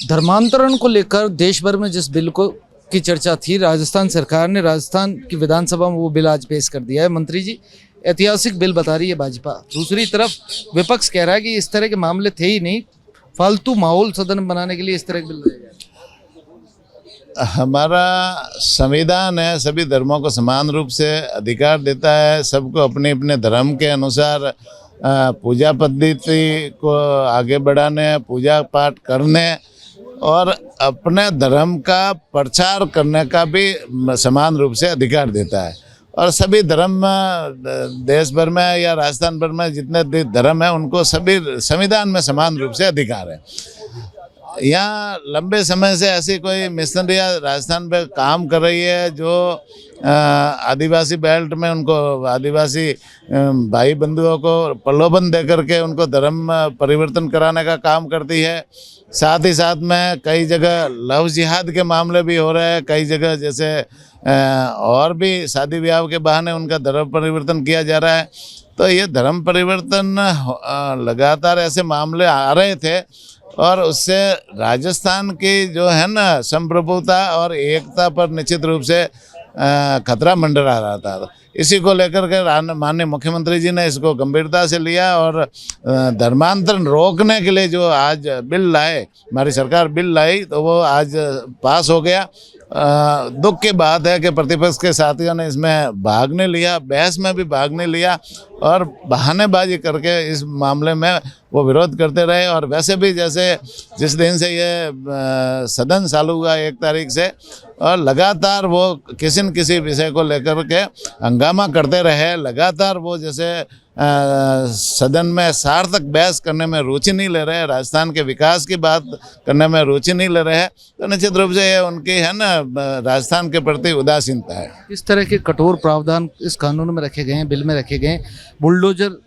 धर्मांतरण को लेकर देश भर में जिस बिल को की चर्चा थी, राजस्थान सरकार ने राजस्थान की विधानसभा में वो बिल आज पेश कर दिया है। मंत्री जी, ऐतिहासिक बिल बता रही है भाजपा। दूसरी तरफ विपक्ष कह रहा है कि इस तरह के मामले थे ही नहीं, फालतू माहौल सदन बनाने के लिए इस तरह के बिल लाए गए। हमारा संविधान है, सभी धर्मों को समान रूप से अधिकार देता है। सबको अपने अपने धर्म के अनुसार पूजा पद्धति को आगे बढ़ाने, पूजा पाठ करने और अपने धर्म का प्रचार करने का भी समान रूप से अधिकार देता है। और सभी धर्म देश भर में या राजस्थान भर में जितने धर्म हैं उनको सभी संविधान में समान रूप से अधिकार है। यहाँ लंबे समय से ऐसी कोई मिशनरियाँ राजस्थान पे काम कर रही है जो आदिवासी बेल्ट में उनको आदिवासी भाई बंधुओं को प्रलोभन दे करके उनको धर्म परिवर्तन कराने का काम करती है। साथ ही साथ में कई जगह लव जिहाद के मामले भी हो रहे हैं। कई जगह जैसे और भी शादी ब्याह के बहाने उनका धर्म परिवर्तन किया जा रहा है। तो ये धर्म परिवर्तन लगातार ऐसे मामले आ रहे थे और उससे राजस्थान की जो है ना संप्रभुता और एकता पर निश्चित रूप से खतरा मंडरा रहा था। इसी को लेकर के माननीय मुख्यमंत्री जी ने इसको गंभीरता से लिया और धर्मांतरण रोकने के लिए जो आज बिल लाए, हमारी सरकार बिल लाई, तो वो आज पास हो गया। दुख की बात है कि प्रतिपक्ष के साथियों ने इसमें भाग नहीं लिया, बहस में भी भाग नहीं लिया और बहानेबाजी करके इस मामले में वो विरोध करते रहे। और वैसे भी जैसे जिस दिन से ये सदन चालू हुआ 1 तारीख से, और लगातार वो किसी न किसी विषय को लेकर के हंगामा करते रहे। लगातार वो जैसे सदन में सार्थक बहस करने में रुचि नहीं ले रहे, राजस्थान के विकास की बात करने में रुचि नहीं ले रहे, तो निश्चित रूप से ये उनकी है ना राजस्थान के प्रति उदासीनता है। इस तरह के कठोर प्रावधान इस कानून में रखे गए हैं, बिल में रखे गए हैं। बुलडोजर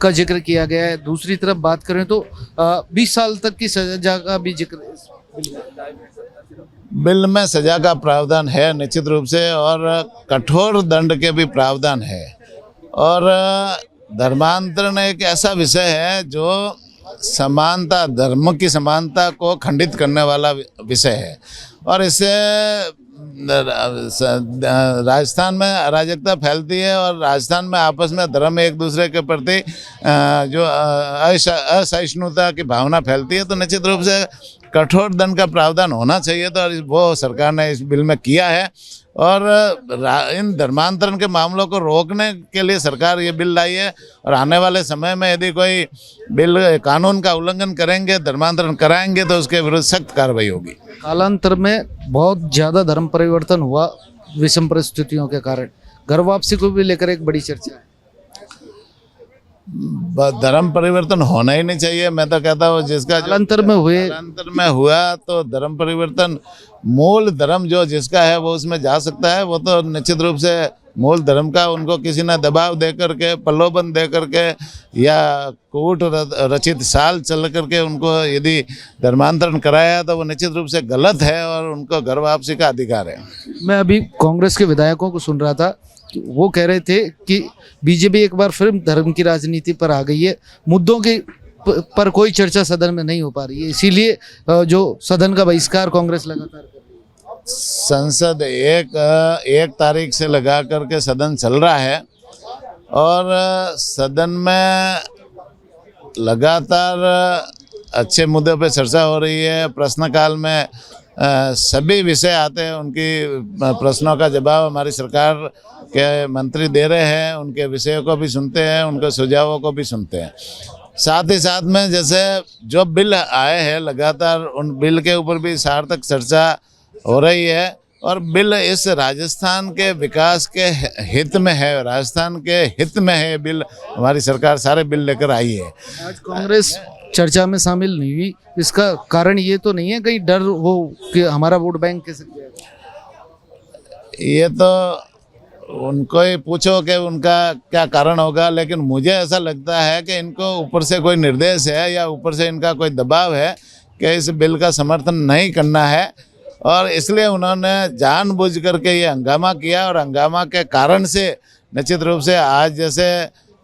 का जिक्र किया गया है। दूसरी तरफ बात करें तो 20 साल तक की सजा का भी जिक्र बिल में सजा का प्रावधान है निश्चित रूप से, और कठोर दंड के भी प्रावधान है। और धर्मांतरण एक ऐसा विषय है जो समानता, धर्म की समानता को खंडित करने वाला विषय है और इससे राजस्थान में अराजकता फैलती है और राजस्थान में आपस में धर्म एक दूसरे के प्रति जो असहिष्णुता की भावना फैलती है। तो निश्चित रूप से कठोर दंड का प्रावधान होना चाहिए, तो वो सरकार ने इस बिल में किया है। और इन धर्मांतरण के मामलों को रोकने के लिए सरकार ये बिल लाई है। और आने वाले समय में यदि कोई बिल कानून का उल्लंघन करेंगे, धर्मांतरण कराएंगे, तो उसके विरुद्ध सख्त कार्रवाई होगी। कालांतर में बहुत ज़्यादा धर्म परिवर्तन हुआ विषम परिस्थितियों के कारण। घर वापसी को भी लेकर एक बड़ी चर्चा है। धर्म परिवर्तन होना ही नहीं चाहिए। मैं तो कहता हूँ जिसका कालांतर में हुआ तो धर्म परिवर्तन, मूल धर्म जो जिसका है वो उसमें जा सकता है। वो तो निश्चित रूप से मूल धर्म का उनको किसी ने दबाव दे करके, प्रलोभन दे करके या कूट रचित साल चल करके उनको यदि धर्मांतरण कराया तो वो निश्चित रूप से गलत है और उनको घर वापसी का अधिकार है। मैं अभी कांग्रेस के विधायकों को सुन रहा था, वो कह रहे थे कि बीजेपी एक बार फिर धर्म की राजनीति पर आ गई है, मुद्दों की पर कोई चर्चा सदन में नहीं हो पा रही है, इसीलिए जो सदन का बहिष्कार कांग्रेस लगातार कर रही है। संसद एक तारीख से लगा करके सदन चल रहा है और सदन में लगातार अच्छे मुद्दों पे चर्चा हो रही है। प्रश्नकाल में सभी विषय आते हैं, उनकी प्रश्नों का जवाब हमारी सरकार के मंत्री दे रहे हैं, उनके विषयों को भी सुनते हैं, उनके सुझावों को भी सुनते हैं। साथ ही साथ में जैसे जो बिल आए हैं लगातार उन बिल के ऊपर भी सार्थक चर्चा हो रही है और बिल इस राजस्थान के विकास के हित में है, राजस्थान के हित में है बिल। हमारी सरकार सारे बिल लेकर आई है। आज कांग्रेस चर्चा में शामिल नहीं हुई, इसका कारण ये तो नहीं है कहीं डर हो कि हमारा वोट बैंक कैसे किया? ये तो उनको ही पूछो कि उनका क्या कारण होगा, लेकिन मुझे ऐसा लगता है कि इनको ऊपर से कोई निर्देश है या ऊपर से इनका कोई दबाव है कि इस बिल का समर्थन नहीं करना है और इसलिए उन्होंने जानबूझ करके ये हंगामा किया। और हंगामा के कारण से निश्चित रूप से आज जैसे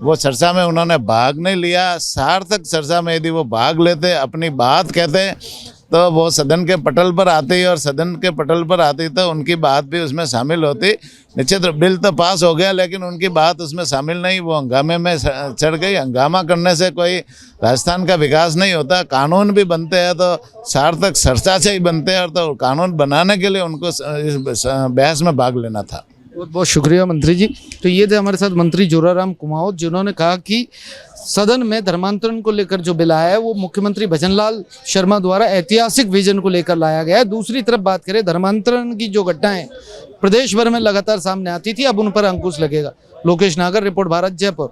वो चर्चा में उन्होंने भाग नहीं लिया, सार्थक चर्चा में यदि वो भाग लेते, अपनी बात कहते, तो वो सदन के पटल पर आती और सदन के पटल पर आती तो उनकी बात भी उसमें शामिल होती। निश्चित बिल तो पास हो गया लेकिन उनकी बात उसमें शामिल नहीं, वो हंगामे में चढ़ गई। हंगामा करने से कोई राजस्थान का विकास नहीं होता। कानून भी बनते हैं तो सार्थक चर्चा से ही बनते हैं, और तो कानून बनाने के लिए उनको इस बहस में भाग लेना था। बहुत बहुत शुक्रिया मंत्री जी। तो ये थे हमारे साथ मंत्री जोराराम कुमावत, जिन्होंने कहा कि सदन में धर्मांतरण को लेकर जो बिल आया है वो मुख्यमंत्री भजनलाल शर्मा द्वारा ऐतिहासिक विजन को लेकर लाया गया है। दूसरी तरफ बात करें, धर्मांतरण की जो घटनाएं प्रदेश भर में लगातार सामने आती थी, अब उन पर अंकुश लगेगा। लोकेश नागर, रिपोर्ट भारत, जयपुर।